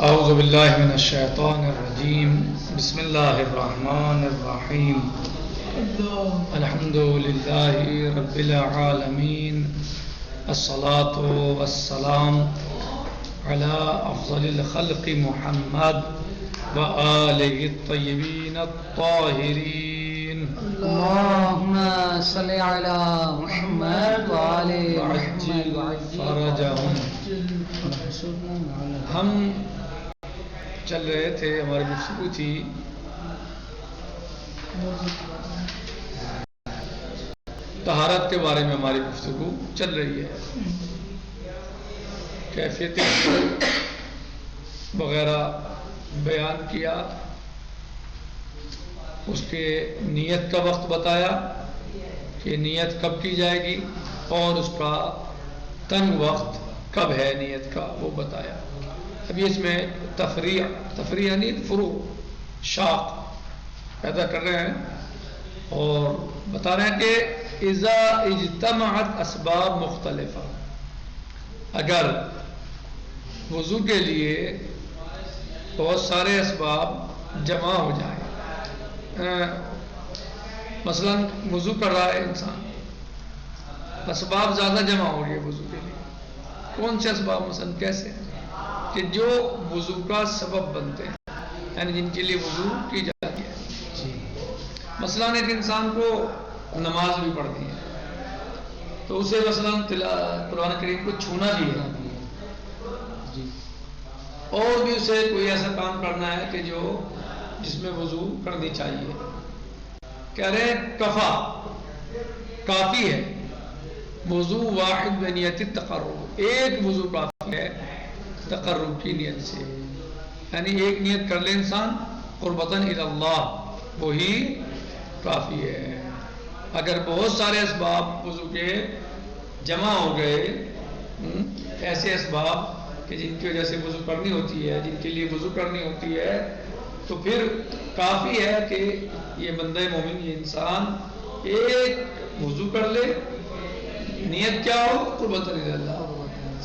اعوذ باللہ من الشیطان الرجیم بسم اللہ الرحمن الرحیم الحمد للہ رب العالمین الصلاة والسلام علی افضل الخلق محمد وآلہ الطیبین الطاہرین اللہم صلی علی محمد وآلہ محمد فرجہم۔ ہم چل رہے تھے، ہماری گفتگو تھی طہارت کے بارے میں، ہماری گفتگو چل رہی ہے، کیفیت وغیرہ بیان کیا، اس کے نیت کا وقت بتایا کہ نیت کب کی جائے گی اور اس کا تنگ وقت کب ہے نیت کا، وہ بتایا۔ ابھی اس میں تفریع یعنی فروع شاق پیدا کر رہے ہیں اور بتا رہے ہیں کہ اذا اجتمعت اسباب مختلفہ، اگر وضو کے لیے بہت سارے اسباب جمع ہو جائیں، مثلا وضو کر رہا ہے انسان، اسباب زیادہ جمع ہو گئے وضو کے لیے، کون سے اسباب؟ مثلا کیسے کہ جو وضو کا سبب بنتے ہیں، یعنی جن کے لیے وضو کی جاتی ہے۔ مثلا ایک انسان کو نماز بھی پڑھنی ہے تو اسے مثلا قرآن کریم کو چھونا بھی ہے، اور بھی اسے کوئی ایسا کام کرنا ہے کہ جس میں وضو کرنی چاہیے، کہہ رہے ہیں کافی ہے وضو واحد بنیت التقرب، ایک وضو کافی ہے تقرب کی نیت سے، یعنی ایک نیت کر لے انسان قربتاً الی اللہ، وہی کافی ہے۔ اگر بہت سارے اسباب وضو کے جمع ہو گئے، ایسے اسباب کہ جن کی وجہ سے وضو کرنی ہوتی ہے، جن کے لیے وضو کرنی ہوتی ہے، تو پھر کافی ہے کہ یہ بندہ مومن، یہ انسان ایک وضو کر لے، نیت کیا ہو؟ قربتاً الی اللہ،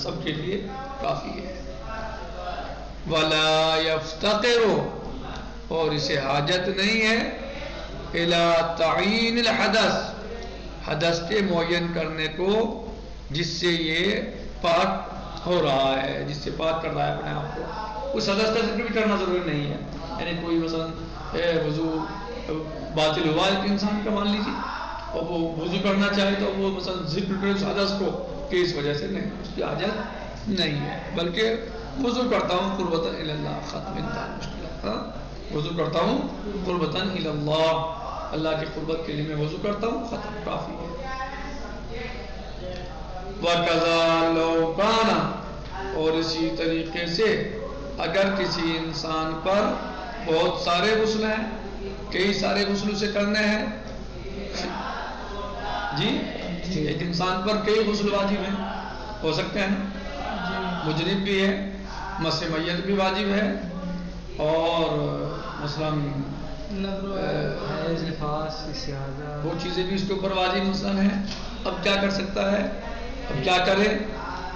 سب کے لیے کافی ہے۔ وَلَا يَفْتَقِرُ، اور اسے حاجت نہیں ہے إِلَىٰ تَعْيِينِ الْحَدَثِ، حدث کے معین کرنے کو، جس سے یہ پاک ہو رہا ہے، جس سے پاک کر رہا ہے اپنے آپ کو، اس حدث کا ذکر بھی کرنا ضروری نہیں ہے۔ یعنی کوئی مثلا وضو باطل ہوا ایک انسان کا، مان لیجیے، اور وہ وضو کرنا چاہے تو وہ مثلا ذکر کرے اس حدث کو کہ اس وجہ سے نہیں، اس کی حاجت نہیں ہے، بلکہ وضو کرتا ہوں قربتاً الی اللہ، ختم انتہا مشکلات، وضو کرتا ہوں قربتاً الی اللہ، اللہ کی قربت کے لیے میں وضو کرتا ہوں، ختم، کافی ہے۔ وَكَذَا لَوْ كَانَ، اور اسی طریقے سے اگر کسی انسان پر بہت سارے غسل ہیں، کئی سارے غسل اسے کرنے ہیں، جی ایک انسان پر کئی غسل واجب ہیں، ہو سکتے ہیں، مجرم بھی ہے، مس میت بھی واجب ہے، اور مثلا وہ چیزیں بھی اس کے اوپر واجب مثلا ہیں۔ اب کیا کر سکتا ہے؟ اب کیا کرے؟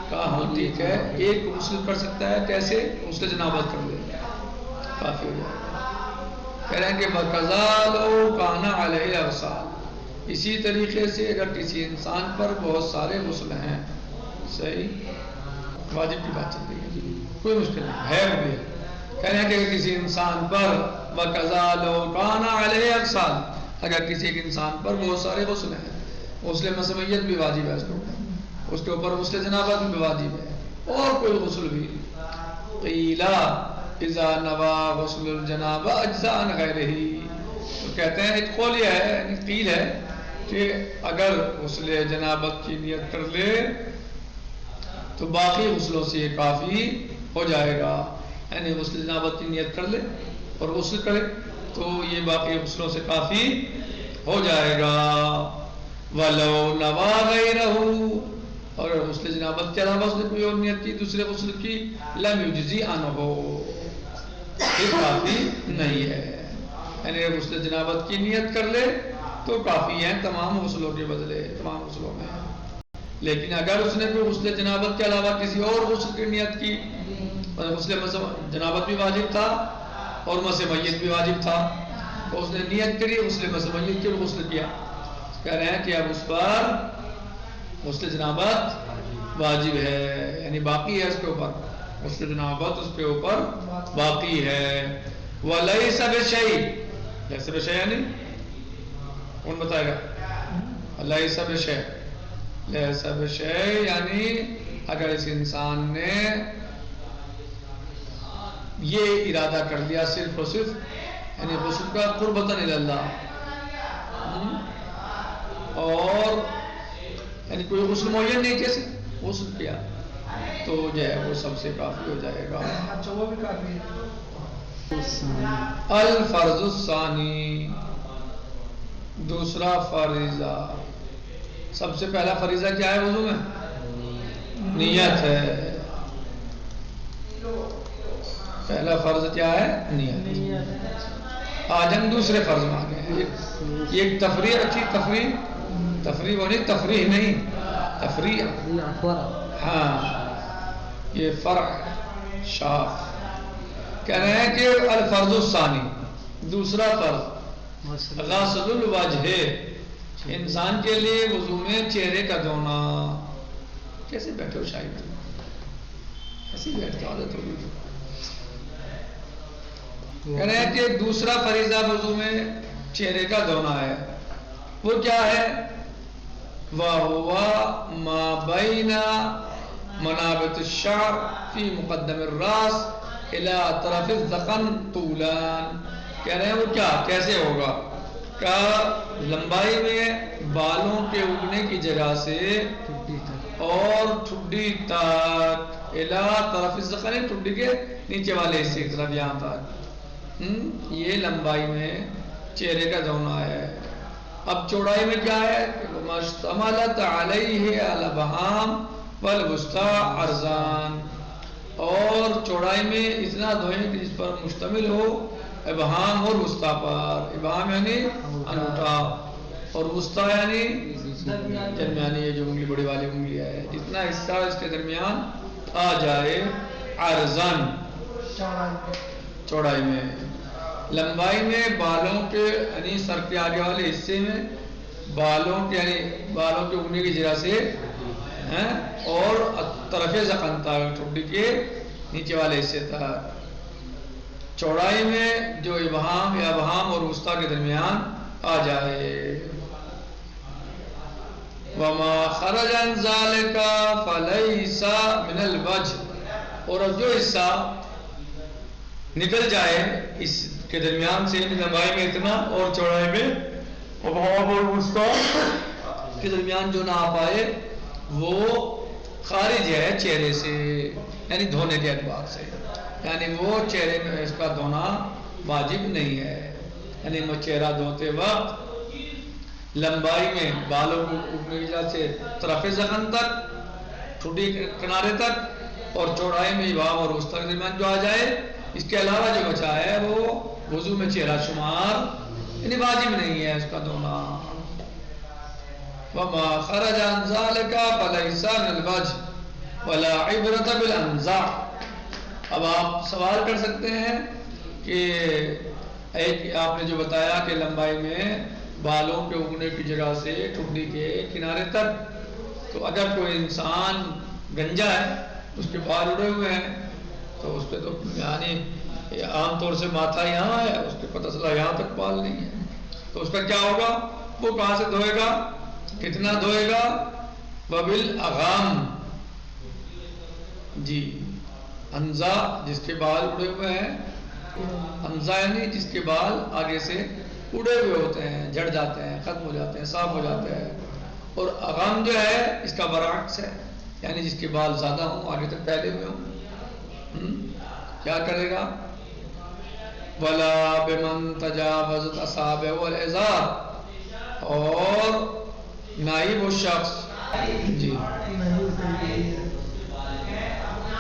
کہا ہاں ٹھیک ہے، ایک غسل کر سکتا ہے، کیسے؟ غسل جنابت کر لے، کافی ہو جائے گا۔ کہہ رہے ہیں کہ وَكَذَا لَوْ كَانَ عَلَيْهِ الْأَغْسَالُ، اسی طریقے سے اگر کسی انسان پر بہت سارے غسل ہیں، صحیح واجب کی بات چل رہی ہے، کوئی مشکل نہیں ہے، وہ بھی کہہ رہے ہیں کہ کسی انسان پر وَكَذَا لَوْ كَانَ عَلَيْهِ الْأَغْسَالُ، اگر کسی ایک انسان پر بہت سارے غسل ہیں، غسل مسمیت بھی واجب ہے اس کے اوپر غسل جنابت بھی واجب ہے، اور کوئی غسل بھی، قِيلَ إِذَا نَوَى غُسْلُ الْجَنَابَةِ أَجْزَأَ عَنْ غَيْرِهِ، تو کہتے ہیں ایک قول یہ ہے، یعنی قیل ہے کہ اگر غسل جنابت کی نیت کر لے تو باقی غسلوں سے یہ کافی ہو جائے گا، یعنی غسل جنابت کی نیت کر لے اور غسل کرے تو یہ باقی غسلوں سے کافی ہو جائے گا۔ وَلَوْ نَوَى غَيْرَهُ، اور غسل جنابت کے علاوہ اس نے کوئی اور نیت کی دوسرے غسل کی، لَمْ يُجْزِئْ عَنْهُ، یہ کافی نہیں ہے، یعنی غسل جنابت کی نیت کر لے تو کافی ہے تمام غسلوں کے بدلے، تمام غسلوں میں۔ لیکن اگر اس نے کوئی غسل جنابت کے علاوہ کسی اور غسل کی نیت کی غسل جنابت بھی واجب تھا اور مسح میت بھی واجب تھا، تو اس نے نیت کری غسل مسح میت کی اور غسل کیا. کہہ رہے ہیں کہ اب اس پر غسل جنابت واجب ہے، یعنی باقی ہے اس کے اوپر، غسل جنابت اس کے اوپر باقی ہے. وَلَيْسَ بِشَيْءٍ، لَيْسَ بِشَيْءٍ یعنی کون بتائے گا؟ لَيْسَ بِشَيْءٍ، لَيْسَ بِشَيْءٍ یعنی اگر اس انسان نے یہ ارادہ کر لیا صرف اور صرف یعنی غسل کا قربتاً الی اللہ، اور یعنی کوئی غسل معین نہیں کیسے غسل کیا تو جو ہے وہ سب سے کافی ہو جائے گا. الفرض الثانی، دوسرا فریضہ. سب سے پہلا فریضہ کیا ہے وضو میں؟ نیت ہے. پہلا فرض کیا ہے؟ نیت. آج ہم دوسرے فرض میں آ گئے ہیں. یہ ایک تفریح اچھی تفریح وہ نہیں، تفریح نہیں، تفریح. ہاں یہ فرع شاف. کہہ رہے ہیں کہ الفرض الثانی، دوسرا فرض غسل الوجہ، انسان کے لیے وضو میں چہرے کا دھونا. کیسے بیٹھے ہو شاہد؟ ایسے بیٹھتے عادت ہوگی. کہہ رہے ہیں کہ دوسرا فریضہ وضو میں چہرے کا دھونا ہے. وہ کیا ہے؟ وَهُوَ مَا بَيْنَ مَنَابِتِ الشَّعْرِ فِي مُقَدَّمِ الرَّأْسِ إِلَى طَرَفِ الذَّقَنِ طُولًا. کہہ رہے ہیں وہ کیا کیسے ہوگا؟ کہ لمبائی میں بالوں کے اگنے کی جگہ سے اور ٹھڈی تک، إِلَى طَرَفِ الذَّقَنِ ٹھڈی کے نیچے والے حصے کی طرف یہاں تک، یہ لمبائی میں چہرے کا دھونا ہے. اب چوڑائی میں کیا ہے؟ مَشْتَمَلَتْ عَلَيْهِ الْأَبْهَامُ وَالْوُسْطَىٰ عَرْضًا، اور چوڑائی میں اتنا دھوئیں کہ جس پر مشتمل ہو ابہام اور وسطیٰ پر. ابہام یعنی انگوٹھا اور وسطیٰ یعنی درمیانی، یہ جو انگلی بڑی والی انگلی ہے، جتنا حصہ اس کے درمیان آ جائے. عرضاً چوڑائی میں، لمبائی میں بالوں کے یعنی سر کے آگے والے حصے میں بالوں کے یعنی بالوں کے اگنے کی جگہ سے اور طرف ذقن تک ٹھڈی کے نیچے والے حصے تک. چوڑائی میں جو ابہام یا ابہام اور وسطیٰ کے درمیان آ جائے. وَمَا خَرَجَ عَنْ ذَلِكَ فَلَيْسَ مِنَ الْوَجْهِ، اور اب جو حصہ نکل جائے اس کے درمیان سے، لمبائی میں اتنا اور چوڑائی میں ابہام اور وسطیٰ کے درمیان جو نہ آ پائے، وہ خارج ہے چہرے سے، یعنی دھونے کے اعتبار سے، یعنی وہ چہرے میں اس کا دھونا واجب نہیں ہے. یعنی وہ چہرہ دھوتے وقت لمبائی میں بالوں کو اگنے کی وجہ سے طرف ذقن تک ٹھڈی کنارے تک، اور چوڑائی میں ابہام اور وسطیٰ کے درمیان جو آ جائے، اس کے علاوہ جو بچا ہے وہ وضو میں چہرہ شمار یعنی واجب نہیں ہے اس کا دھونا. وَمَا خَرَجَ عَنْ ذَلِكَ فَلَيْسَ مِنَ الْوَجْهِ وَلَا عِبْرَةَ بِالْأَنْزَعِ. اب آپ سوال کر سکتے ہیں کہ ایک آپ نے جو بتایا کہ لمبائی میں بالوں کے اگنے کی جگہ سے ٹھڈی کے کنارے تک، تو اگر کوئی انسان گنجا ہے، اس کے بال اڑے ہوئے ہیں، تو اس پہ تو یعنی عام طور سے ماتھا یہاں ہے، اس کے پتہ چلا یہاں تک بال نہیں ہے، تو اس کا کیا ہوگا؟ وہ کہاں سے دھوئے گا؟ کتنا دھوئے گا؟ وَبِالْأَغَامِ، جی انزا جس کے بال اڑے ہوئے ہیں، انزا یعنی جس کے بال آگے سے اڑے ہوئے ہوتے ہیں، جھڑ جاتے ہیں، ختم ہو جاتے ہیں، صاف ہو جاتے ہیں. اور اغام جو ہے اس کا برعکس ہے، یعنی جس کے بال زیادہ ہوں، آگے تک پھیلے ہوئے ہوں. کیا کرے گا؟ وَلَا بِمَنْ تَجَاوَزَتْ أَصَابِعُهُ الْإِزَارِ، اور نہ ہی وہ شخص جی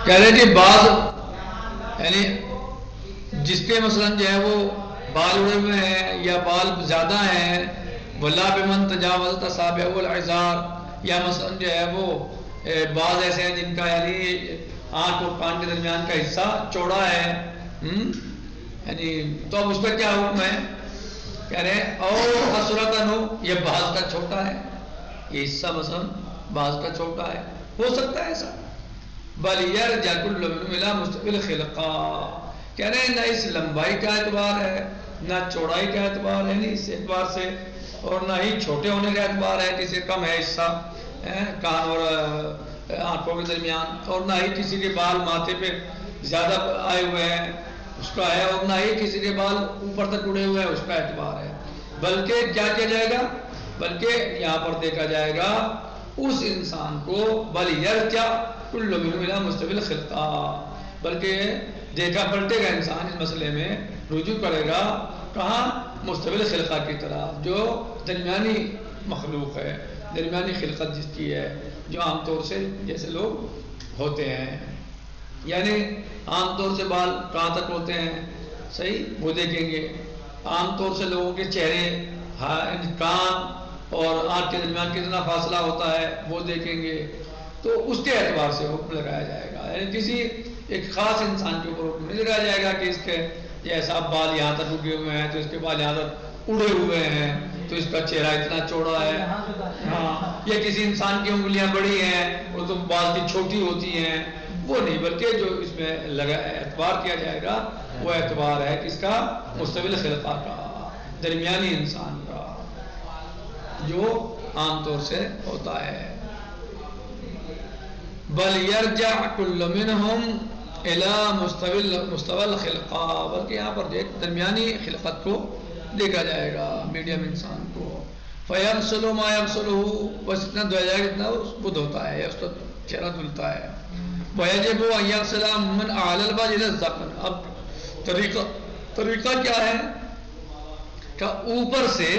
کہہ رہے کہ بعض یعنی جس کے مثلاً جو ہے وہ بال اڑے ہوئے ہیں یا بال زیادہ ہیں، وَلَا بِمَنْ تَجَاوَزَتْ أَصَابِعُهُ الْإِزَارِ، یا مثلاً جو ہے وہ بعض ایسے ہیں جن کا یعنی آنکھ اور کان کے درمیان کا حصہ چوڑا ہے یعنی تو اب اس کا کیا حکم ہے؟ کہہ رہے ہیں اور اصورتن ہو، یہ بعض کا چھوٹا ہے، یہ حصہ مثلا بعض کا چھوٹا ہے، ہو سکتا ہے ایسا. بل یرجع کل منہم الی مستقل خلقہ، کہہ رہے ہیں نہ اس لمبائی کا اعتبار ہے، نہ چوڑائی کا اعتبار ہے، نہیں اس اعتبار سے، اور نہ ہی چھوٹے ہونے کا اعتبار ہے، کسی کم ہے حصہ کان اور آنکھوں کے درمیان، اور نہ ہی کسی کے بال ماتھے پہ زیادہ آئے ہوئے ہیں اس کا ہے، اور نہ ہی کسی کے بال اوپر تک اڑے ہوئے ہیں اس کا اعتبار ہے. بلکہ کیا کیا جائے گا؟ بلکہ یہاں پر دیکھا جائے گا اس انسان کو بل یرجع کل منہم الی مستقل خلقہ، بلکہ دیکھا پلٹے گا انسان اس مسئلے میں، رجوع کرے گا کہاں؟ مستقل خلقہ کی طرف، جو درمیانی مخلوق ہے، درمیانی خلقت جس کی ہے، جو عام طور سے جیسے لوگ ہوتے ہیں، یعنی عام طور سے بال کہاں تک ہوتے ہیں صحیح وہ دیکھیں گے. عام طور سے لوگوں کے چہرے کان اور آنکھ کے درمیان کتنا فاصلہ ہوتا ہے وہ دیکھیں گے. تو اس کے اعتبار سے حکم لگایا جائے گا، یعنی کسی ایک خاص انسان کے اوپر حکم نہیں لگایا جائے گا کہ اس کے جیسا بال یہاں تک اگے ہوئے ہیں تو اس کے بال یہاں تک اڑے ہوئے ہیں تو اس کا چہرہ اتنا چوڑا ہے. ہاں، یا کسی انسان کی انگلیاں بڑی ہیں اور تو بال کی چھوٹی ہوتی ہیں، وہ نہیں، بلکہ جو اس میں اعتبار کیا جائے گا وہ اعتبار ہے کس کا؟ مستقل خلقہ کا، درمیانی انسان کا، جو عام طور سے ہوتا ہے. بل یرجع کل منہم الی مستوی خلقہ، بلکہ یہاں پر درمیانی خلقت کو دیکھا جائے گا، میڈیم انسان کو. فیغسل ما یغسلہ، بس اتنا دھویا جائے گا اتنا وہ دھوتا ہے، اس کا چہرہ دھلتا ہے. ویجب ان یغسل من اعلی الوجه الی الذقن، اب طریقہ کیا ہے کہ اوپر سے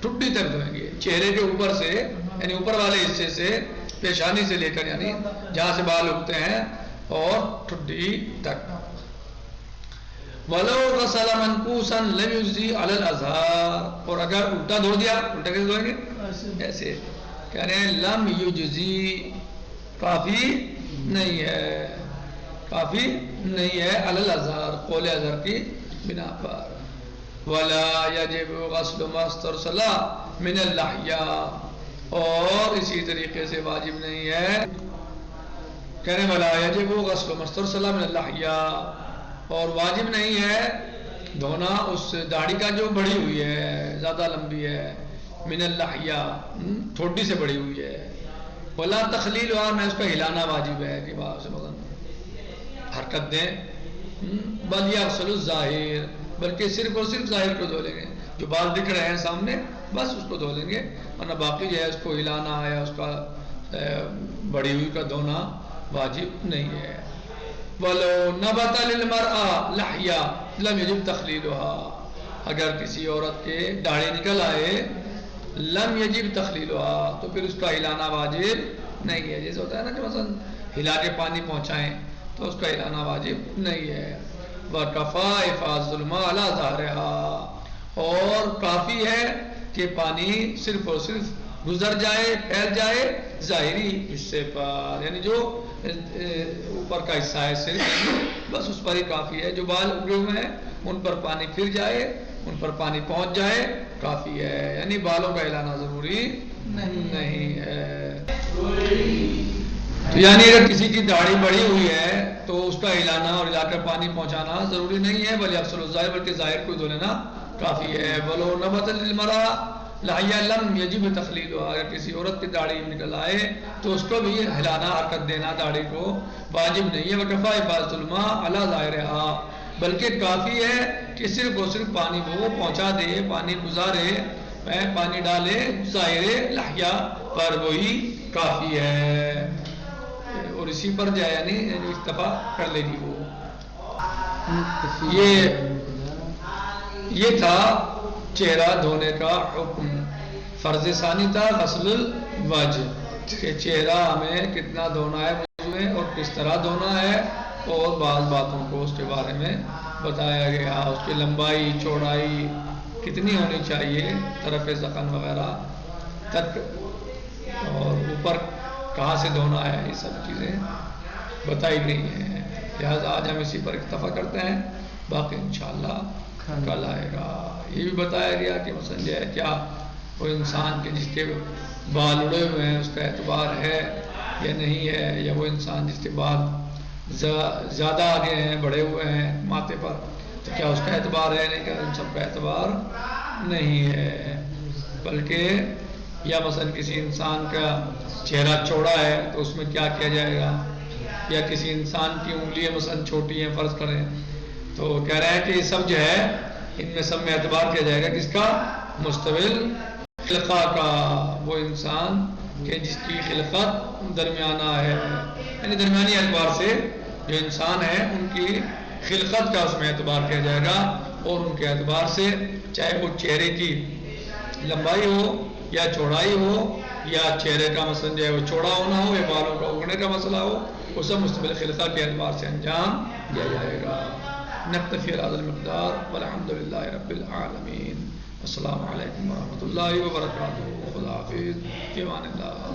ٹھڈی تک دھوئیں گے، چہرے کے اوپر سے یعنی اوپر والے حصے سے، پیشانی سے لے کر یعنی جہاں سے بال اگتے ہیں اور ٹھڈی تک. وَلَوْ غَسَلَ مَنْقُوسًا لَمْ يُجْزِي عَلَى الْأَزْهَارِ، اور اگر الٹا دھو دیا، الٹا کیسے دھوئیں گے؟ ایسے کہہ رہے ہیں لم یجزی، کافی نہیں ہے، کافی نہیں ہے، علی الازہر، قول ازہر کی بنا پر. ولا یجب غسل ما استرسل من اللحیہ، اور اسی طریقے سے واجب نہیں ہے، کہہ رہے ہیں ولا یجب غسل ما استرسل من اللحیہ، اور واجب نہیں ہے دھونا اس داڑھی کا جو بڑی ہوئی ہے، زیادہ لمبی ہے، من اللحیہ، ٹھوڈی سے بڑی ہوئی ہے. ولا تخلیلها، میں اس کا ہلانا واجب ہے کہ باہر سے حرکت دیں. بل یغسل الظاہر، بلکہ صرف اور صرف ظاہر کو دھو لیں گے، جو بال دکھ رہے ہیں سامنے بس اس کو دھو لیں گے، ورنہ باقی جو ہے اس کو ہلانا یا اس کا بڑی ہوئی کا دھونا واجب نہیں ہے. وَلَوْ نَبَتَ لِلْمَرْأَةِ لَحْيَةٌ لَمْ يَجِبْ تَخْلِيلُهَا، اگر کسی عورت کے داڑھی نکل آئے لم یجب تخلیلها، تو پھر اس کا ہلانا واجب نہیں ہے. جیسے ہوتا ہے نا کہ مثلا ہلا کے پانی پہنچائیں تو اس کا ہلانا واجب نہیں ہے. وَكَفَى إِفَاضُ الْمَاءِ عَلَى ظَاهِرِهَا، اور کافی ہے کہ پانی صرف اور صرف گزر جائے، پھیل جائے ظاہری حصے پر، یعنی جو اوپر کا حصہ ہے صرف بس اس پر ہی کافی ہے. جو بال اگے ہوئے ہیں ان پر پانی پھر جائے، ان پر پانی پہنچ جائے کافی ہے، یعنی بالوں کا ہلانا ضروری نہیں ہے. تو یعنی اگر کسی کی داڑھی بڑی ہوئی ہے تو اس کا ہلانا اور ہلا کر پانی پہنچانا ضروری نہیں ہے، بل یغسل الظاہر، بلکہ ظاہر کو دھو لینا کافی ہے. وَلَوْ نَبَتَ لِلْمَرْأَةِ لَحْيَةٌ لَمْ يَجِبْ تَخْلِيلُهَا، اگر کسی عورت کی داڑھی نکل آئے تو اس کو بھی ہلانا، حرکت دینا داڑھی کو واجب نہیں ہے. وَكَفَى إِفَاضَةُ الْمَاءِ عَلَى ظَاهِرِهَا، بلکہ کافی ہے کہ صرف اور صرف پانی وہ پہنچا دے، پانی گزارے، پانی ڈالے ظاہر لحیہ پر، وہی کافی ہے. اور اسی پر جائے یعنی اکتفا کر لے گی وہ. یہ تھا چہرہ دھونے کا حکم. فرض ثانی تھا غسل الوجہ، کہ چہرہ ہمیں کتنا دھونا ہے وضو میں اور کس طرح دھونا ہے، اور بعض باتوں کو اس کے بارے میں بتایا گیا. اس کی لمبائی چوڑائی کتنی ہونی چاہیے طرف ذقن وغیرہ تک، اور اوپر کہاں سے دھونا ہے، یہ سب چیزیں بتائی گئی ہیں. لہٰذا آج ہم اسی پر اکتفا کرتے ہیں، باقی انشاءاللہ کل آئے گا. یہ بھی بتایا گیا کہ مثلا جو ہے کیا وہ انسان کے جس کے بال اڑے ہوئے ہیں اس کا اعتبار ہے یا نہیں ہے، یا وہ انسان جس کے بال زیادہ آگے ہیں، بڑے ہوئے ہیں ماتھے پر، تو کیا اس کا اعتبار ہے؟ نہیں کہ ان سب کا اعتبار نہیں ہے. بلکہ یا مثلا کسی انسان کا چہرہ چوڑا ہے تو اس میں کیا کیا جائے گا، یا کسی انسان کی انگلیاں مثلا چھوٹی ہیں فرض کریں، تو کہہ رہے ہیں کہ یہ سب جو ہے ان میں سب میں اعتبار کیا جائے گا کس کا؟ مستویل خلقہ کا. وہ انسان کہ جس کی خلقت درمیانہ ہے، یعنی درمیانی اعتبار سے جو انسان ہے ان کی خلقت کا اس میں اعتبار کیا جائے گا، اور ان کے اعتبار سے چاہے وہ چہرے کی لمبائی ہو یا چوڑائی ہو، یا چہرے کا مثلا جو ہے وہ چوڑا ہونا ہو یا بالوں کا اگنے کا مسئلہ ہو، وہ سب مستقبل خلقہ کے اعتبار سے انجام دیا جائے گا. نکتفی بہذا المقدار والحمد للہ رب العالمین. السلام علیکم ورحمۃ اللہ وبرکاتہ. خدا حافظ. فی امان اللہ.